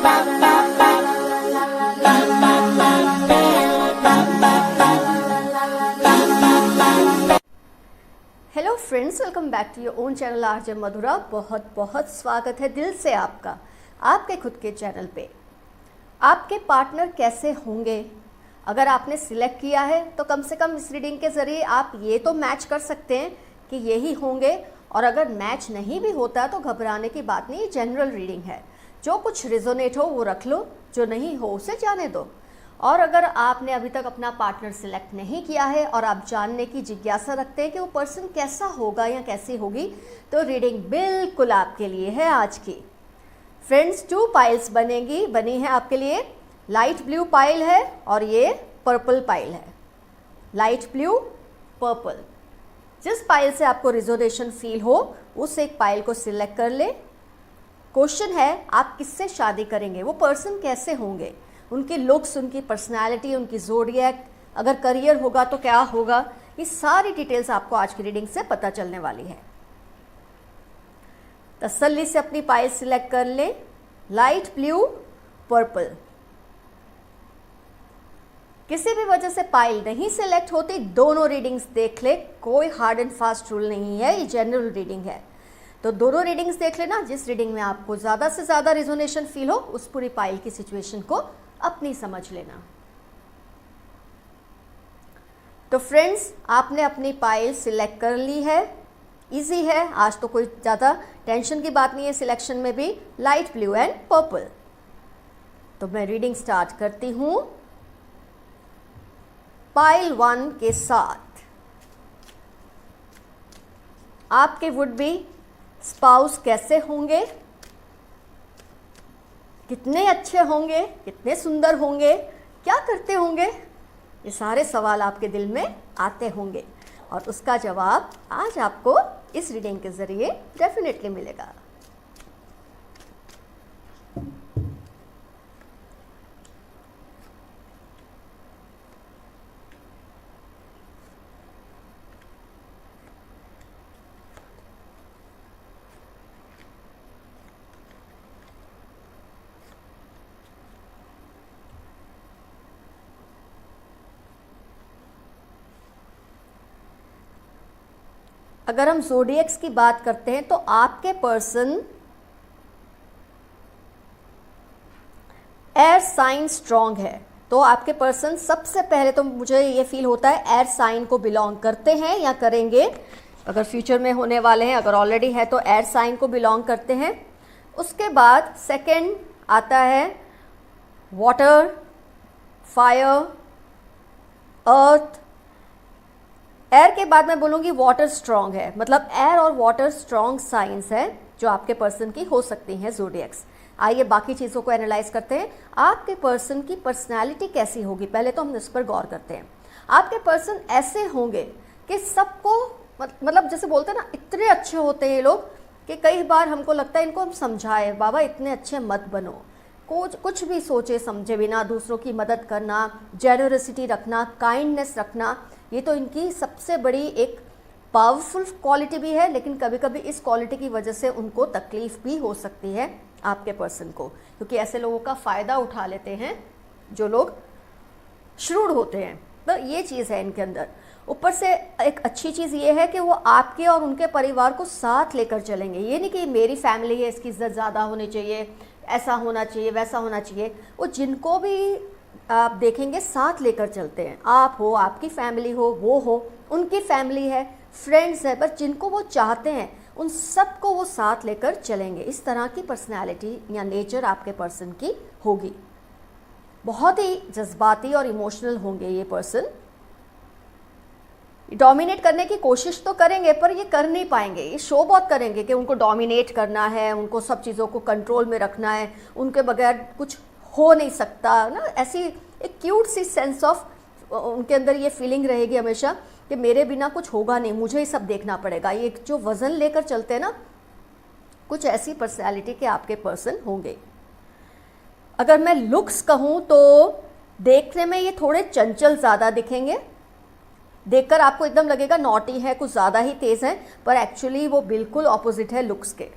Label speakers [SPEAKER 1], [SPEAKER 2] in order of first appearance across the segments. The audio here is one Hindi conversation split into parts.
[SPEAKER 1] Hello friends, welcome back to your own channel RJ Madhura. बहुत बहुत स्वागत है दिल से आपका आपके खुद के चैनल पे। आपके पार्टनर कैसे होंगे, अगर आपने सिलेक्ट किया है तो कम से कम इस रीडिंग के ज़रिए आप ये तो मैच कर सकते हैं कि यही होंगे। और अगर मैच नहीं भी होता तो घबराने की बात नहीं, जनरल रीडिंग है। जो कुछ रिजोनेट हो वो रख लो, जो नहीं हो उसे जाने दो। और अगर आपने अभी तक अपना पार्टनर सिलेक्ट नहीं किया है और आप जानने की जिज्ञासा रखते हैं कि वो पर्सन कैसा होगा या कैसी होगी, तो रीडिंग बिल्कुल आपके लिए है आज की। फ्रेंड्स, 2 पाइल्स बनी है आपके लिए। लाइट ब्लू पाइल है और ये पर्पल पाइल है। लाइट ब्लू, पर्पल, जिस पाइल से आपको रिजोनेशन फील हो उस एक पाइल को सिलेक्ट कर ले। क्वेश्चन है, आप किससे शादी करेंगे, वो पर्सन कैसे होंगे, उनके लुक्स, उनकी पर्सनालिटी, उनकी ज़ोडिएक, अगर करियर होगा तो क्या होगा, ये सारी डिटेल्स आपको आज की रीडिंग से पता चलने वाली है। तसल्ली से अपनी पाइल सिलेक्ट कर ले। Light blue, purple. किसी भी वजह से पाइल नहीं सिलेक्ट होती, दोनों रीडिंग्स देख ले। कोई हार्ड एंड फास्ट रूल नहीं है, ये जनरल रीडिंग है। तो दोनों रीडिंग्स देख लेना। जिस रीडिंग में आपको ज़्यादा से ज़्यादा रिजोनेशन फील हो उस पूरी पाइल की सिचुएशन को अपनी समझ लेना। तो फ्रेंड्स, आपने अपनी पाइल सिलेक्ट कर ली है। इजी है, आज तो कोई ज़्यादा टेंशन की बात नहीं है सिलेक्शन में भी। Light blue and purple. तो मैं रीडिंग स्टार्ट करती हूँ पाइल 1 के साथ। आपके वुड बी स्पाउस कैसे होंगे, कितने अच्छे होंगे, कितने सुंदर होंगे, क्या करते होंगे, ये सारे सवाल आपके दिल में आते होंगे और उसका जवाब आज आपको इस रीडिंग के ज़रिए डेफिनेटली मिलेगा। अगर हम ज़ोडिएक्स की बात करते हैं तो आपके पर्सन एयर साइन स्ट्रॉन्ग है। तो आपके पर्सन सबसे पहले तो मुझे ये फील होता है एयर साइन को बिलोंग करते हैं या करेंगे। अगर फ्यूचर में होने वाले हैं, अगर ऑलरेडी है तो एयर साइन को बिलोंग करते हैं। उसके बाद सेकंड आता है वाटर, फायर, अर्थ। एयर के बाद मैं बोलूँगी वाटर स्ट्रॉन्ग है, मतलब एयर और वाटर स्ट्रॉन्ग साइंस है जो आपके पर्सन की हो सकती हैं ज़ोडिएक्स। आइए बाकी चीज़ों को एनालाइज करते हैं। आपके पर्सन की पर्सनालिटी कैसी होगी, पहले तो हम इस पर गौर करते हैं। आपके पर्सन ऐसे होंगे कि सबको मतलब जैसे बोलते हैं ना, इतने अच्छे होते हैं ये लोग कि कई बार हमको लगता है इनको हम समझाएं, बाबा इतने अच्छे मत बनो। कुछ भी सोचे समझे बिना दूसरों की मदद करना, जेनरसिटी रखना, काइंडनेस रखना, ये तो इनकी सबसे बड़ी एक पावरफुल क्वालिटी भी है। लेकिन कभी कभी इस क्वालिटी की वजह से उनको तकलीफ भी हो सकती है आपके पर्सन को, क्योंकि ऐसे लोगों का फ़ायदा उठा लेते हैं जो लोग श्रूड होते हैं। तो ये चीज़ है इनके अंदर। ऊपर से एक अच्छी चीज़ ये है कि वो आपके और उनके परिवार को साथ लेकर चलेंगे। ये नहीं कि मेरी फैमिली है इसकी इज्जत ज़्यादा होनी चाहिए, ऐसा होना चाहिए, वैसा होना चाहिए। वो जिनको भी आप देखेंगे साथ लेकर चलते हैं। आप हो, आपकी फैमिली हो, वो हो, उनकी फैमिली है, फ्रेंड्स है, बस जिनको वो चाहते हैं उन सबको वो साथ लेकर चलेंगे। इस तरह की पर्सनैलिटी या नेचर आपके पर्सन की होगी। बहुत ही जज्बाती और इमोशनल होंगे ये पर्सन। डोमिनेट करने की कोशिश तो करेंगे पर ये कर नहीं पाएंगे। ये शो बहुत करेंगे कि उनको डोमिनेट करना है, उनको सब चीज़ों को कंट्रोल में रखना है, उनके बगैर कुछ हो नहीं सकता ना। ऐसी एक क्यूट सी सेंस ऑफ उनके अंदर ये फीलिंग रहेगी हमेशा कि मेरे बिना कुछ होगा नहीं, मुझे ही सब देखना पड़ेगा। ये जो वज़न लेकर चलते हैं ना, कुछ ऐसी पर्सनैलिटी के आपके पर्सन होंगे। अगर मैं लुक्स कहूँ तो देखने में ये थोड़े चंचल ज़्यादा दिखेंगे। देखकर आपको एकदम लगेगा नॉटी है, कुछ ज़्यादा ही तेज़ है, पर एक्चुअली वो बिल्कुल ऑपोजिट है लुक्स के।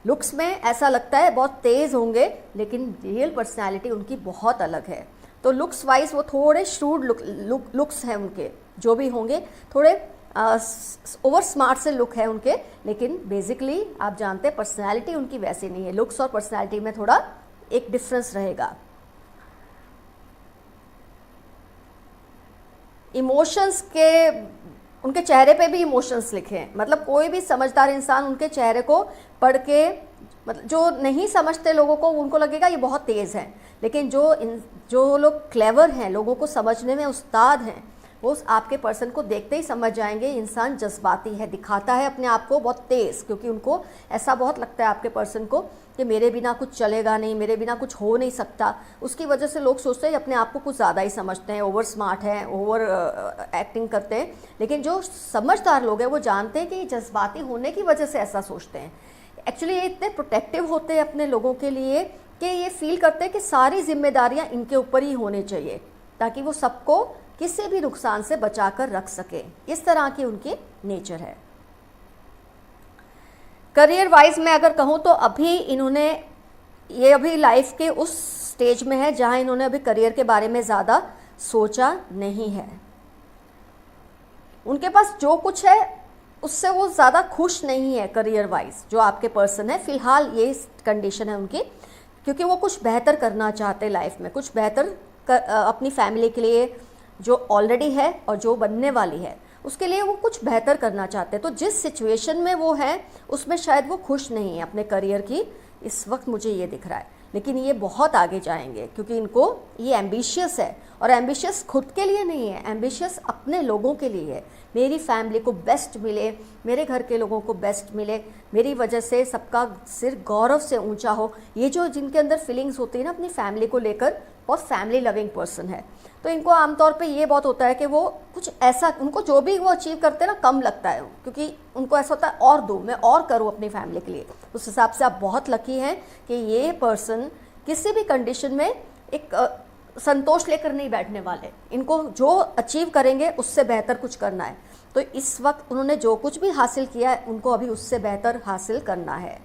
[SPEAKER 1] लुक्स में ऐसा लगता है बहुत तेज़ होंगे, लेकिन रियल पर्सनैलिटी उनकी बहुत अलग है। तो लुक्स वाइज वो थोड़े श्रूड लुक्स हैं उनके, जो भी होंगे थोड़े ओवर स्मार्ट से लुक है उनके, लेकिन बेसिकली आप जानते हैं पर्सनैलिटी उनकी वैसी नहीं है। लुक्स और पर्सनैलिटी में थोड़ा एक डिफरेंस रहेगा। इमोशंस के, उनके चेहरे पे भी इमोशंस लिखे हैं, मतलब कोई भी समझदार इंसान उनके चेहरे को पढ़ के, मतलब जो नहीं समझते लोगों को उनको लगेगा ये बहुत तेज़ है, लेकिन जो लोग क्लेवर हैं, लोगों को समझने में उस्ताद हैं, वो आपके पर्सन को देखते ही समझ जाएंगे इंसान जज्बाती है, दिखाता है अपने आप को बहुत तेज़, क्योंकि उनको ऐसा बहुत लगता है आपके पर्सन को कि मेरे बिना कुछ चलेगा नहीं, मेरे बिना कुछ हो नहीं सकता। उसकी वजह से लोग सोचते हैं अपने आप को कुछ ज़्यादा ही समझते हैं, ओवर स्मार्ट हैं, ओवर एक्टिंग करते हैं। लेकिन जो समझदार लोग हैं वो जानते हैं कि जज्बाती होने की वजह से ऐसा सोचते हैं। एक्चुअली ये इतने प्रोटेक्टिव होते हैं अपने लोगों के लिए कि ये फील करते हैं कि सारी जिम्मेदारियाँ इनके ऊपर ही होनी चाहिए, ताकि वो सबको किसी भी नुकसान से बचाकर रख सके। इस तरह की उनकी नेचर है। करियर वाइज मैं अगर कहूँ तो अभी इन्होंने, ये अभी लाइफ के उस स्टेज में है जहाँ इन्होंने अभी करियर के बारे में ज़्यादा सोचा नहीं है। उनके पास जो कुछ है उससे वो ज़्यादा खुश नहीं है करियर वाइज। जो आपके पर्सन है फ़िलहाल ये कंडीशन है उनकी, क्योंकि वो कुछ बेहतर करना चाहते लाइफ में, कुछ बेहतर अपनी फैमिली के लिए, जो ऑलरेडी है और जो बनने वाली है उसके लिए वो कुछ बेहतर करना चाहते हैं। तो जिस सिचुएशन में वो है उसमें शायद वो खुश नहीं है अपने करियर की, इस वक्त मुझे ये दिख रहा है। लेकिन ये बहुत आगे जाएंगे, क्योंकि इनको ये एम्बिशियस है, और एम्बिशियस खुद के लिए नहीं है, एम्बिशियस अपने लोगों के लिए है। मेरी फैमिली को बेस्ट मिले, मेरे घर के लोगों को बेस्ट मिले, मेरी वजह से सबका सिर गौरव से ऊंचा हो। ये जो जिनके अंदर फीलिंग्स होती है ना अपनी फैमिली को लेकर, बहुत फैमिली लविंग पर्सन है। तो इनको आमतौर पे ये बहुत होता है कि वो कुछ ऐसा, उनको जो भी वो अचीव करते हैं ना कम लगता है, क्योंकि उनको ऐसा होता है और दूँ, मैं और करूँ अपनी फैमिली के लिए। उस हिसाब से आप बहुत लकी हैं कि ये पर्सन किसी भी कंडीशन में एक संतोष लेकर नहीं बैठने वाले। इनको जो अचीव करेंगे उससे बेहतर कुछ करना है। तो इस वक्त उन्होंने जो कुछ भी हासिल किया है उनको अभी उससे बेहतर हासिल करना है।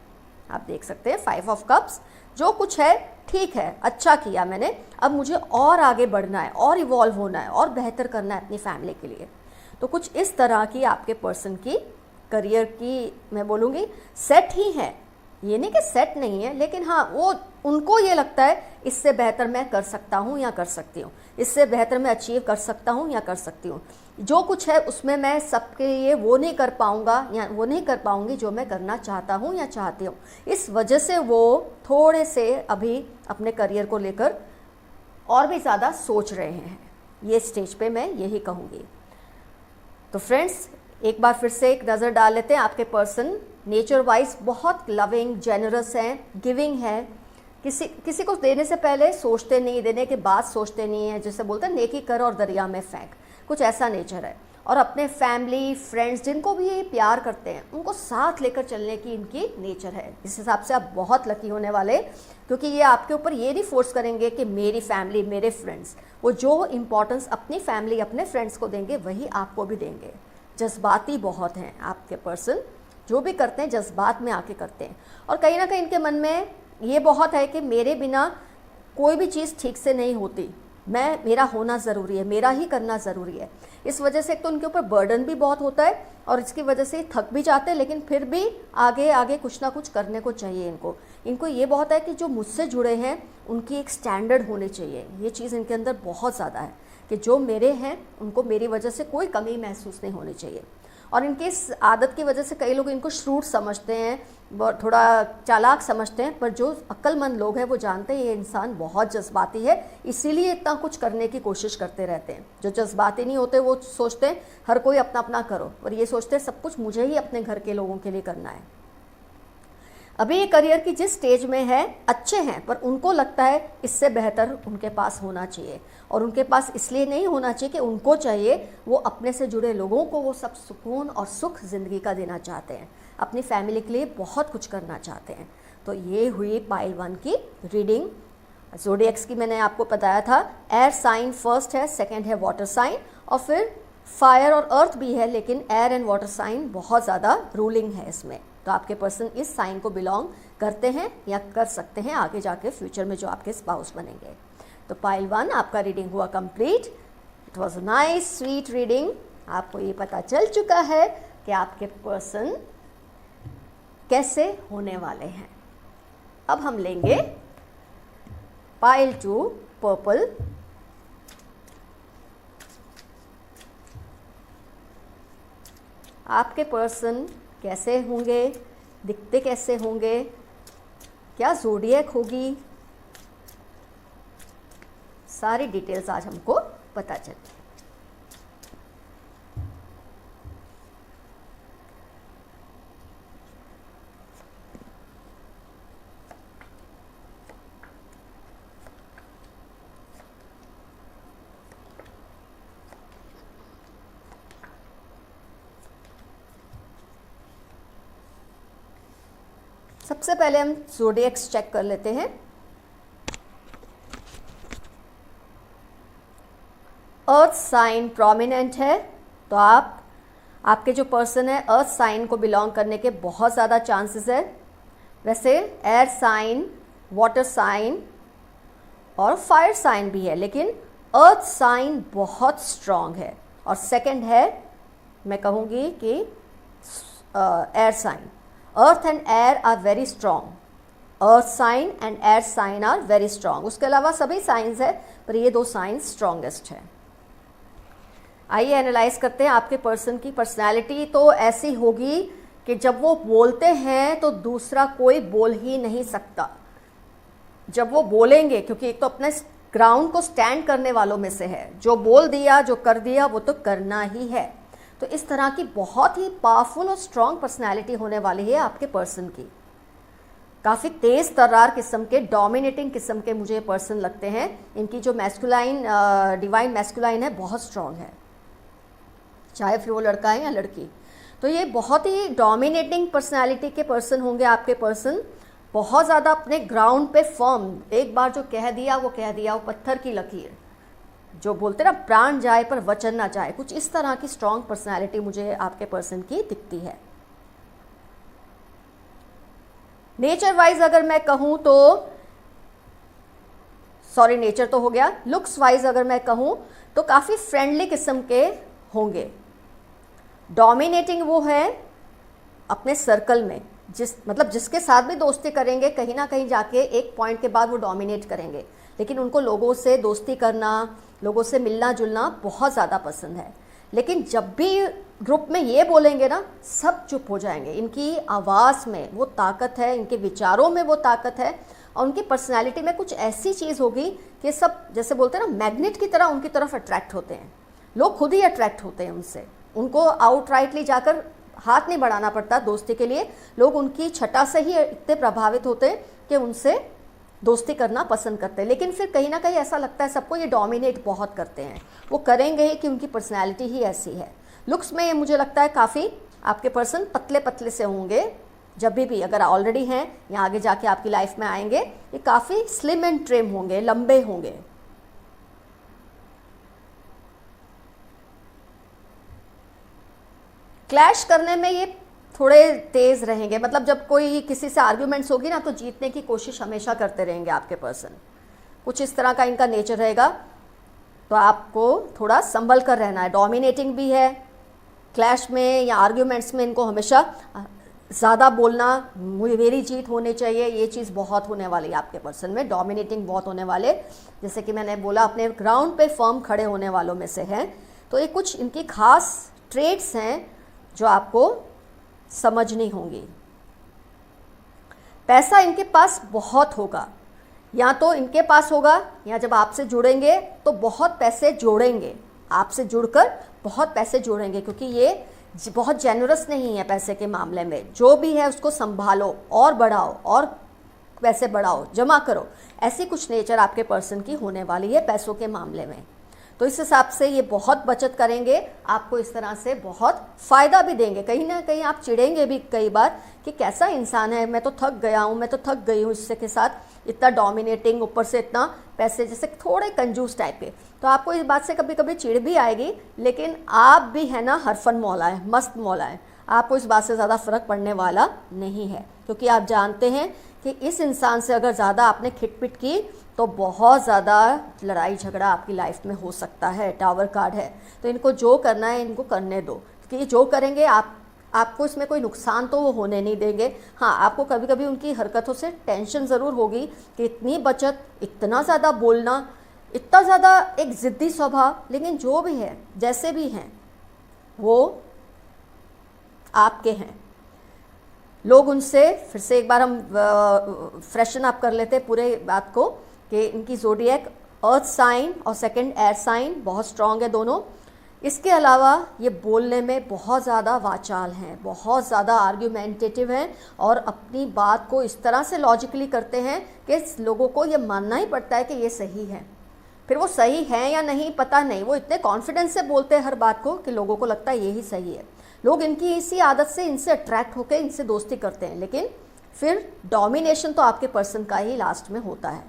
[SPEAKER 1] आप देख सकते हैं 5 ऑफ कप्स, जो कुछ है ठीक है, अच्छा किया मैंने, अब मुझे और आगे बढ़ना है, और इवॉल्व होना है, और बेहतर करना है अपनी फैमिली के लिए। तो कुछ इस तरह की आपके पर्सन की करियर की, मैं बोलूँगी सेट ही है, ये नहीं कि सेट नहीं है, लेकिन हाँ वो उनको ये लगता है इससे बेहतर मैं कर सकता हूँ या कर सकती हूँ, इससे बेहतर मैं अचीव कर सकता हूँ या कर सकती हूँ। जो कुछ है उसमें मैं सबके लिए वो नहीं कर पाऊँगा या वो नहीं कर पाऊँगी जो मैं करना चाहता हूँ या चाहती हूँ। इस वजह से वो थोड़े से अभी अपने करियर को लेकर और भी ज़्यादा सोच रहे हैं। ये स्टेज पे मैं यही कहूँगी। तो फ्रेंड्स, एक बार फिर से एक नज़र डाल लेते हैं। आपके पर्सन नेचर वाइज बहुत लविंग, जेनरस हैं, गिविंग है, किसी को देने से पहले सोचते नहीं, देने के बाद सोचते नहीं है, जैसे बोलते हैं नेकी कर और दरिया में फेंक, कुछ ऐसा नेचर है। और अपने फैमिली, फ्रेंड्स, जिनको भी ये प्यार करते हैं उनको साथ लेकर चलने की इनकी नेचर है। इस हिसाब से आप बहुत लकी होने वाले, क्योंकि ये आपके ऊपर ये नहीं फोर्स करेंगे कि मेरी फैमिली, मेरे फ्रेंड्स। वो जो इम्पोर्टेंस अपनी फैमिली, अपने फ्रेंड्स को देंगे वही आपको भी देंगे। जज्बाती बहुत हैं आपके पर्सन, जो भी करते हैं जज्बात में आके करते हैं। और कहीं ना कहीं इनके मन में ये बहुत है कि मेरे बिना कोई भी चीज़ ठीक से नहीं होती, मेरा होना ज़रूरी है, मेरा ही करना ज़रूरी है। इस वजह से एक तो उनके ऊपर बर्डन भी बहुत होता है, और इसकी वजह से थक भी जाते हैं, लेकिन फिर भी आगे आगे कुछ ना कुछ करने को चाहिए इनको ये बहुत है कि जो मुझसे जुड़े हैं उनकी एक स्टैंडर्ड होनी चाहिए। ये चीज़ इनके अंदर बहुत ज़्यादा है कि जो मेरे हैं उनको मेरी वजह से कोई कमी महसूस नहीं होनी चाहिए। और इनकी इस आदत की वजह से कई लोग इनको श्रूड समझते हैं, थोड़ा चालाक समझते हैं, पर जो अक्लमंद लोग हैं वो जानते हैं ये इंसान बहुत जज्बाती है, इसीलिए इतना कुछ करने की कोशिश करते रहते हैं। जो जज्बाती नहीं होते वो सोचते हैं हर कोई अपना अपना करो, और ये सोचते हैं सब कुछ मुझे ही अपने घर के लोगों के लिए करना है। अभी ये करियर की जिस स्टेज में है अच्छे हैं, पर उनको लगता है इससे बेहतर उनके पास होना चाहिए। और उनके पास इसलिए नहीं होना चाहिए कि उनको चाहिए, वो अपने से जुड़े लोगों को वो सब सुकून और सुख ज़िंदगी का देना चाहते हैं, अपनी फैमिली के लिए बहुत कुछ करना चाहते हैं। तो ये हुई पाइल 1 की रीडिंग। ज़ोडिएक्स की मैंने आपको बताया था, एयर साइन फर्स्ट है, सेकेंड है वाटर साइन, और फिर फायर और अर्थ भी है, लेकिन एयर एंड वाटर साइन बहुत ज़्यादा रूलिंग है इसमें। तो आपके पर्सन इस साइन को बिलोंग करते हैं या कर सकते हैं आगे जाके फ्यूचर में जो आपके स्पाउस बनेंगे। तो पाइल 1 आपका रीडिंग हुआ complete. It was nice sweet reading. आपको ये पता चल चुका है कि आपके पर्सन कैसे होने वाले हैं। अब हम लेंगे पाइल 2 पर्पल। आपके पर्सन कैसे होंगे, दिखते कैसे होंगे, क्या ज़ोडिएक होगी, सारी डिटेल्स आज हमको पता चली। सबसे पहले हम ज़ोडिएक्स चेक कर लेते हैं। अर्थ साइन प्रोमिनेंट है, तो आपके जो पर्सन है अर्थ साइन को बिलोंग करने के बहुत ज़्यादा चांसेस है। वैसे एयर साइन, वाटर साइन और फायर साइन भी है, लेकिन अर्थ साइन बहुत स्ट्रॉन्ग है। और सेकंड है, मैं कहूँगी कि air sign. Earth and air are very strong. Earth sign and air sign are very strong. उसके अलावा सभी साइंस है, पर ये दो साइंस स्ट्रॉन्गेस्ट है। आइए एनालाइज करते हैं। आपके पर्सन की पर्सनैलिटी तो ऐसी होगी कि जब वो बोलते हैं तो दूसरा कोई बोल ही नहीं सकता। जब वो बोलेंगे, क्योंकि एक तो अपने ग्राउंड को स्टैंड करने वालों में से है, जो बोल दिया, जो कर दिया, वो तो करना ही है। तो इस तरह की बहुत ही पावरफुल और स्ट्रॉन्ग पर्सनैलिटी होने वाली है आपके पर्सन की। काफ़ी तेज़ तर्रार किस्म के, डोमिनेटिंग किस्म के मुझे पर्सन लगते हैं। इनकी जो मैस्कुलाइन, डिवाइन मैस्कुलाइन है, बहुत स्ट्रॉन्ग है, चाहे फिर वो लड़का है या लड़की। तो ये बहुत ही डोमिनेटिंग पर्सनैलिटी के पर्सन होंगे आपके पर्सन। बहुत ज़्यादा अपने ग्राउंड पे फर्म, एक बार जो कह दिया वो कह दिया, वो पत्थर की लकीर, जो बोलते ना प्राण जाए पर वचन ना जाए, कुछ इस तरह की स्ट्रॉन्ग पर्सनैलिटी मुझे आपके पर्सन की दिखती है। नेचर वाइज अगर मैं कहूँ तो, सॉरी नेचर तो हो गया, लुक्स वाइज अगर मैं कहूँ तो काफ़ी फ्रेंडली किस्म के होंगे। डोमिनेटिंग वो है अपने सर्कल में, जिसके साथ भी दोस्ती करेंगे, कहीं ना कहीं जाके एक पॉइंट के बाद वो डोमिनेट करेंगे। लेकिन उनको लोगों से दोस्ती करना, लोगों से मिलना जुलना बहुत ज़्यादा पसंद है। लेकिन जब भी ग्रुप में ये बोलेंगे ना, सब चुप हो जाएंगे। इनकी आवाज़ में वो ताकत है, इनके विचारों में वो ताकत है, और उनकी पर्सनैलिटी में कुछ ऐसी चीज़ होगी कि सब, जैसे बोलते हैं ना, मैग्नेट की तरह उनकी तरफ अट्रैक्ट होते हैं। लोग खुद ही अट्रैक्ट होते हैं उनसे। उनको आउटराइटली जाकर हाथ नहीं बढ़ाना पड़ता दोस्ती के लिए। लोग उनकी छटा से ही इतने प्रभावित होते हैं कि उनसे दोस्ती करना पसंद करते हैं। लेकिन फिर कहीं ना कहीं ऐसा लगता है सबको, ये डोमिनेट बहुत करते हैं, वो करेंगे ही कि उनकी पर्सनैलिटी ही ऐसी है। लुक्स में ये मुझे लगता है काफ़ी आपके पर्सन पतले पतले से होंगे। जब भी अगर ऑलरेडी हैं या आगे जाके आपकी लाइफ में आएंगे, ये काफ़ी स्लिम एंड ट्रिम होंगे, लंबे होंगे। क्लैश करने में ये थोड़े तेज़ रहेंगे, मतलब जब कोई किसी से आर्ग्यूमेंट्स होगी ना, तो जीतने की कोशिश हमेशा करते रहेंगे आपके पर्सन। कुछ इस तरह का इनका नेचर रहेगा। तो आपको थोड़ा संभल कर रहना है। डोमिनेटिंग भी है, क्लैश में या आर्ग्यूमेंट्स में इनको हमेशा ज़्यादा बोलना, मेरी जीत होनी चाहिए, ये चीज़ बहुत होने वाली है आपके पर्सन में। डोमिनेटिंग बहुत होने वाले, जैसे कि मैंने बोला, अपने ग्राउंड पे फर्म खड़े होने वालों में से हैं। तो ये कुछ इनकी खास ट्रेड्स हैं जो आपको समझनी होंगी। पैसा इनके पास बहुत होगा, या तो इनके पास होगा, या जब आपसे जुड़ेंगे तो बहुत पैसे जोड़ेंगे, आपसे जुड़कर बहुत पैसे जोड़ेंगे, क्योंकि ये बहुत जेनरस नहीं है पैसे के मामले में। जो भी है उसको संभालो और बढ़ाओ, और पैसे बढ़ाओ, जमा करो। ऐसी कुछ नेचर आपके पर्सन की होने वाली है पैसों के मामले में। तो इस हिसाब से ये बहुत बचत करेंगे, आपको इस तरह से बहुत फ़ायदा भी देंगे। कहीं ना कहीं आप चिढ़ेंगे भी कई बार कि कैसा इंसान है, मैं तो थक गया हूँ, मैं तो थक गई हूँ इससे के साथ, इतना डोमिनेटिंग, ऊपर से इतना पैसे, जैसे थोड़े कंजूस टाइप के। तो आपको इस बात से कभी कभी चिढ़ भी आएगी, लेकिन आप भी है ना हरफन मौला है, मस्त मौला है, आपको इस बात से ज़्यादा फ़र्क पड़ने वाला नहीं है, क्योंकि आप जानते हैं कि इस इंसान से अगर ज़्यादा आपने खिटपिट की तो बहुत ज़्यादा लड़ाई झगड़ा आपकी लाइफ में हो सकता है। टावर कार्ड है, तो इनको जो करना है इनको करने दो, क्योंकि ये जो करेंगे आपको इसमें कोई नुकसान तो वो होने नहीं देंगे। हाँ, आपको कभी कभी उनकी हरकतों से टेंशन ज़रूर होगी कि इतनी बचत, इतना ज़्यादा बोलना, इतना ज़्यादा एक ज़िद्दी स्वभाव, लेकिन जो भी है, जैसे भी हैं, वो आपके हैं। लोग उनसे फिर से एक बार हम फ्रेशन अप कर लेते पूरे बात को कि इनकी ज़ोडिएक अर्थ साइन और सेकंड एयर साइन बहुत स्ट्रांग है दोनों। इसके अलावा ये बोलने में बहुत ज़्यादा वाचाल हैं, बहुत ज़्यादा आर्ग्यूमेंटेटिव हैं और अपनी बात को इस तरह से लॉजिकली करते हैं कि लोगों को ये मानना ही पड़ता है कि ये सही है। फिर वो सही है या नहीं पता नहीं, वो इतने कॉन्फिडेंस से बोलते हैं हर बात को कि लोगों को लगता है यही सही है। लोग इनकी इसी आदत से इनसे अट्रैक्ट होकर इनसे दोस्ती करते हैं, लेकिन फिर डोमिनेशन तो आपके पर्सन का ही लास्ट में होता है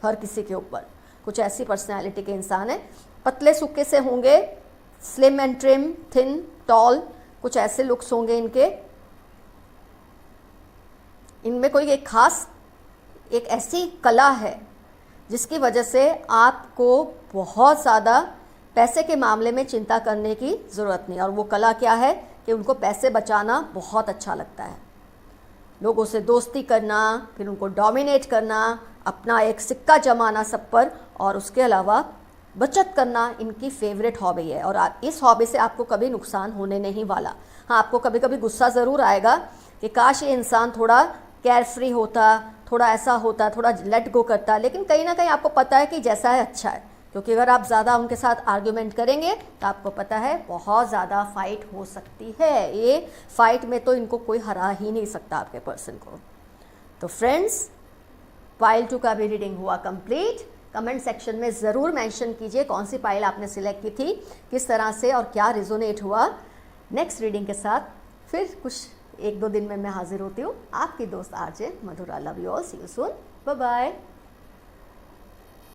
[SPEAKER 1] हर किसी के ऊपर। कुछ ऐसी पर्सनैलिटी के इंसान हैं, पतले सूखे से होंगे, slim and trim, thin, tall, कुछ ऐसे लुक्स होंगे इनके। इनमें कोई एक खास एक ऐसी कला है जिसकी वजह से आपको बहुत ज़्यादा पैसे के मामले में चिंता करने की ज़रूरत नहीं। और वो कला क्या है कि उनको पैसे बचाना बहुत अच्छा लगता है, लोगों से दोस्ती करना, फिर उनको डोमिनेट करना, अपना एक सिक्का जमाना सब पर, और उसके अलावा बचत करना इनकी फेवरेट हॉबी है। और इस हॉबी से आपको कभी नुकसान होने नहीं वाला। हाँ, आपको कभी कभी गुस्सा ज़रूर आएगा कि काश ये इंसान थोड़ा केयर फ्री होता, थोड़ा ऐसा होता, थोड़ा लेट गो करता, लेकिन कहीं ना कहीं आपको पता है कि जैसा है अच्छा है, क्योंकि अगर आप ज़्यादा उनके साथ आर्ग्यूमेंट करेंगे तो आपको पता है बहुत ज़्यादा फाइट हो सकती है। ये फाइट में तो इनको कोई हरा ही नहीं सकता आपके पर्सन को। तो फ्रेंड्स, पाइल 2 का भी रीडिंग हुआ कंप्लीट। कमेंट सेक्शन में ज़रूर मेंशन कीजिए कौन सी पाइल आपने सिलेक्ट की थी, किस तरह से और क्या रिजोनेट हुआ। नेक्स्ट रीडिंग के साथ फिर कुछ 1-2 दिन में मैं हाजिर होती हूँ। आपकी दोस्त RJ Madhura. Love you all, see you soon, bye bye.